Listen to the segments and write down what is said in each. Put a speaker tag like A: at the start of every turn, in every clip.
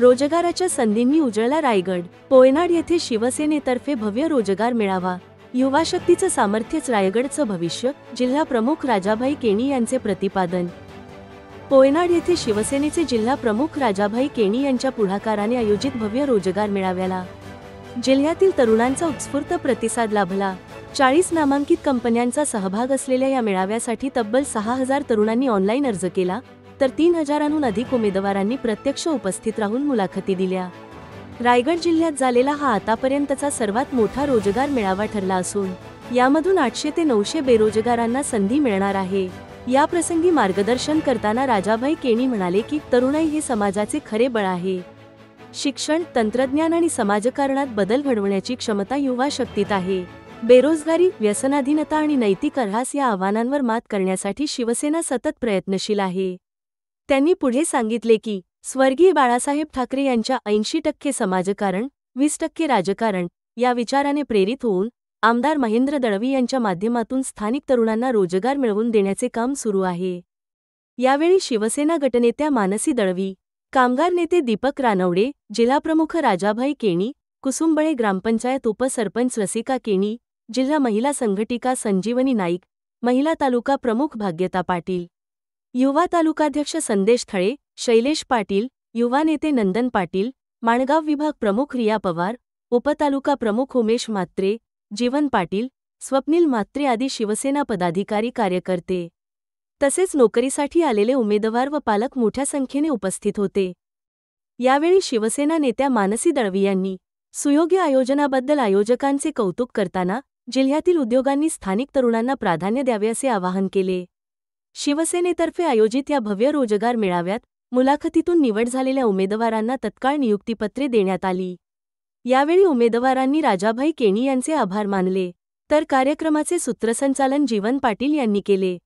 A: रोजगाराच्या संधींनी उजळला रायगड। पोयनाड येथे शिवसेनेतर्फे भव्य रोजगार मेळावा। युवा शक्तीचं सामर्थ्यच रायगडचं भविष्य, जिल्हा प्रमुख राजाभाई केणी यांचे प्रतिपादन। पोयनाड येथे शिवसेनेचे जिल्हा प्रमुख राजाभाई केणी यांच्या पुढाकाराने आयोजित भव्य रोजगार मेळाव्याला जिल्ह्यातील तरुणांचा उत्स्फूर्त प्रतिसाद लाभला। 40 नामांकित कंपन्यांचा सहभाग असलेल्या या मेळाव्यासाठी तब्बल 6000 तरुणांनी ऑनलाईन अर्ज केला, तर 3000हून अधिक उमेदवारांनी प्रत्यक्ष उपस्थित राहून मुलाखती दिल्या। रायगड जिल्ह्यात झालेला हा आतापर्यंतचा सर्वात मोठा रोजगार मेळावा ठरला असून यामधून 800 ते 900 बेरोजगारांना संधी मिळणार आहे। या प्रसंगी मार्गदर्शन करताना राजाभाई केणी म्हणाले की तरुणाई हे समाजाचे खरे बळ आहे। शिक्षण, तंत्रज्ञान आणि समाजकारणात बदल घडवण्याची क्षमता युवा शक्तीत आहे। बेरोजगारी, व्यसनाधीनता आणि नैतिक ऱ्हास या आव्हानांवर मात करण्यासाठी शिवसेना सतत प्रयत्नशील आहे। त्यांनी पुढे सांगितले की स्वर्गीय बाळासाहेब ठाकरे यांच्या 80% समाजकारण, 20% राजकारण या विचाराने प्रेरित होऊन आमदार महेंद्र दळवी यांच्या माध्यमातून स्थानिक तरुणांना रोजगार मिळवून देण्याचे काम सुरू आहे। यावेळी शिवसेना गटनेत्या मानसी दळवी, कामगार नेते दीपक रानवडे, जिल्हाप्रमुख राजाभाई केणी, कुसुंबळे ग्रामपंचायत उपसरपंच रसिका केणी, जिल्हा महिला संघटिका संजीवनी नाईक, महिला तालुका प्रमुख भाग्यता पाटील, युवा तालुकाध्यक्ष संदेश थळे, शैलेश पाटील, युवा नेते नंदन पाटील, माणगाव विभाग प्रमुख रिया पवार, उपतालुका प्रमुख उमेश म्हात्रे, जीवन पाटील, स्वप्नील म्हात्रे आदी शिवसेना पदाधिकारी कार्यकर्ते तसेच नोकरीसाठी आलेले उमेदवार व पालक मोठ्या संख्येने उपस्थित होते। यावेळी शिवसेना नेत्या मानसी दळवी यांनी सुयोग्य आयोजनाबद्दल आयोजकांचे कौतुक करताना जिल्ह्यातील उद्योगांनी स्थानिक तरुणांना प्राधान्य द्यावे असे आवाहन केले। शिवसेनेतर्फे आयोजित या भव्य रोजगार मेळाव्यात मुलाखतीतून निवड झालेल्या उमेदवारांना तत्काळ नियुक्तीपत्रे देण्यात आली। यावेळी उमेदवारांनी राजाभाई केणी यांचे आभार मानले, तर कार्यक्रमाचे सूत्रसंचालन जीवन पाटील यांनी केले।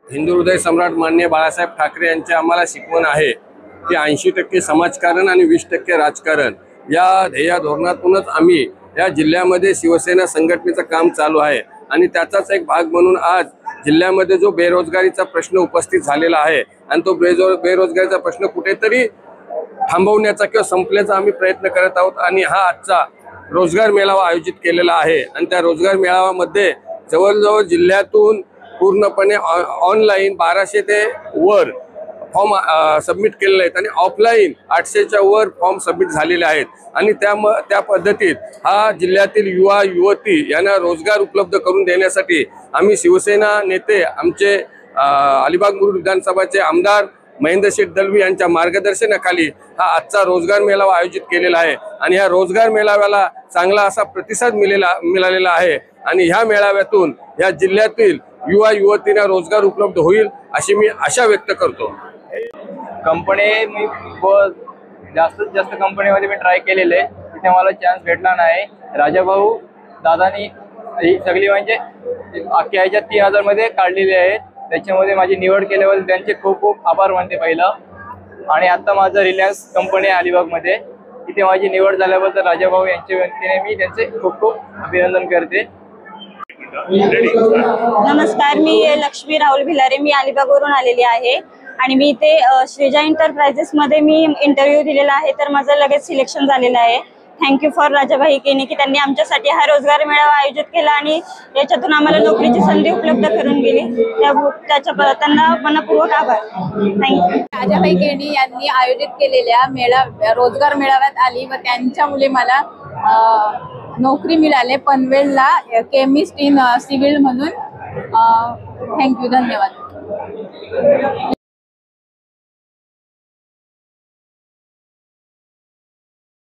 B: हिंदू हृदय सम्राट माननीय बाळासाहेब ठाकरे यांची आम्हाला शिकवण आहे की 80% समाजकारण आणि 20% राजकारण या ध्येय धोरणातूनच आम्ही या जिल्ह्यामध्ये शिवसेना संघटनेचं काम चालू आहे आणि त्याचाच एक भाग म्हणून आज जिल्ह्यामध्ये जो बेरोजगारीचा प्रश्न उपस्थित झालेला आहे आणि तो बेरोजगारीचा प्रश्न कुठेतरी थांबवण्याचा किंवा संपल्याचा आम्ही प्रयत्न करत आहोत आणि हा आजचा रोजगार मेळावा आयोजित केलेला आहे आणि त्या रोजगार मेळाव्यामध्ये जवळजवळ जिल्ह्यातून पूर्णपणे ऑनलाईन 1200 ते वर फॉर्म सबमिट केलेले आहेत आणि ऑफलाईन 800च्या वर फॉर्म सबमिट झालेले आहेत आणि त्या पद्धतीत हा जिल्ह्यातील युवा युवती यांना रोजगार उपलब्ध करून देण्यासाठी आम्ही शिवसेना नेते आमचे अलिबाग मुरुड विधानसभाचे आमदार महेंद्र शेठ दळवी यांच्या मार्गदर्शनाखाली हा आजचा रोजगार मेळावा आयोजित केलेला आहे आणि या रोजगार मेळाव्याला चांगला असा प्रतिसाद मिळालेला आहे आणि ह्या मेळाव्यातून या जिल्ह्यातील युवा युवतींना रोजगार उपलब्ध होईल अशी मी आशा व्यक्त करतो।
C: कंपनी मी जास्तीत जास्त कंपनीमध्ये मी ट्राय केलेले, तिथे मला चान्स भेटला नाही। राजाभाऊ दादानी ही सगळी म्हणजे अख्ख्या ह्याच्या 3000 मध्ये काढलेली आहेत, त्याच्यामध्ये माझी निवड केल्याबद्दल त्यांचे खूप खूप आभार मानते पहिलं। आणि आता माझं रिलायन्स कंपनी आहे अलिबागमध्ये, तिथे माझी निवड झाल्याबद्दल राजाभाऊ यांच्या वतीने मी त्यांचे खूप खूप अभिनंदन करते।
D: नमस्कार, मी लक्ष्मी राहुल भिलारे, मी अलिबागवरून आलेली आहे आणि मी इथे श्रीजा एंटरप्राइजेस मध्ये मी इंटरव्ह्यू दिलेला आहे, तर माझं लगेच सिलेक्शन झालेलं आहे। थँक्यू फॉर राजाभाई केणी की त्यांनी आमच्यासाठी हा रोजगार मेळावा आयोजित केला आणि याच्यातून आम्हाला नोकरीची संधी उपलब्ध करून दिली, त्यांना मनपूर्वक आभार। थँक्यू।
E: राजाभाई केणी यांनी आयोजित केलेल्या रोजगार मेळाव्यात आली व त्यांच्या मुले मला नोकरी मिळाले पनवेलला केमिस्ट इन सिव्हिल म्हणून। थँक्यू, धन्यवाद।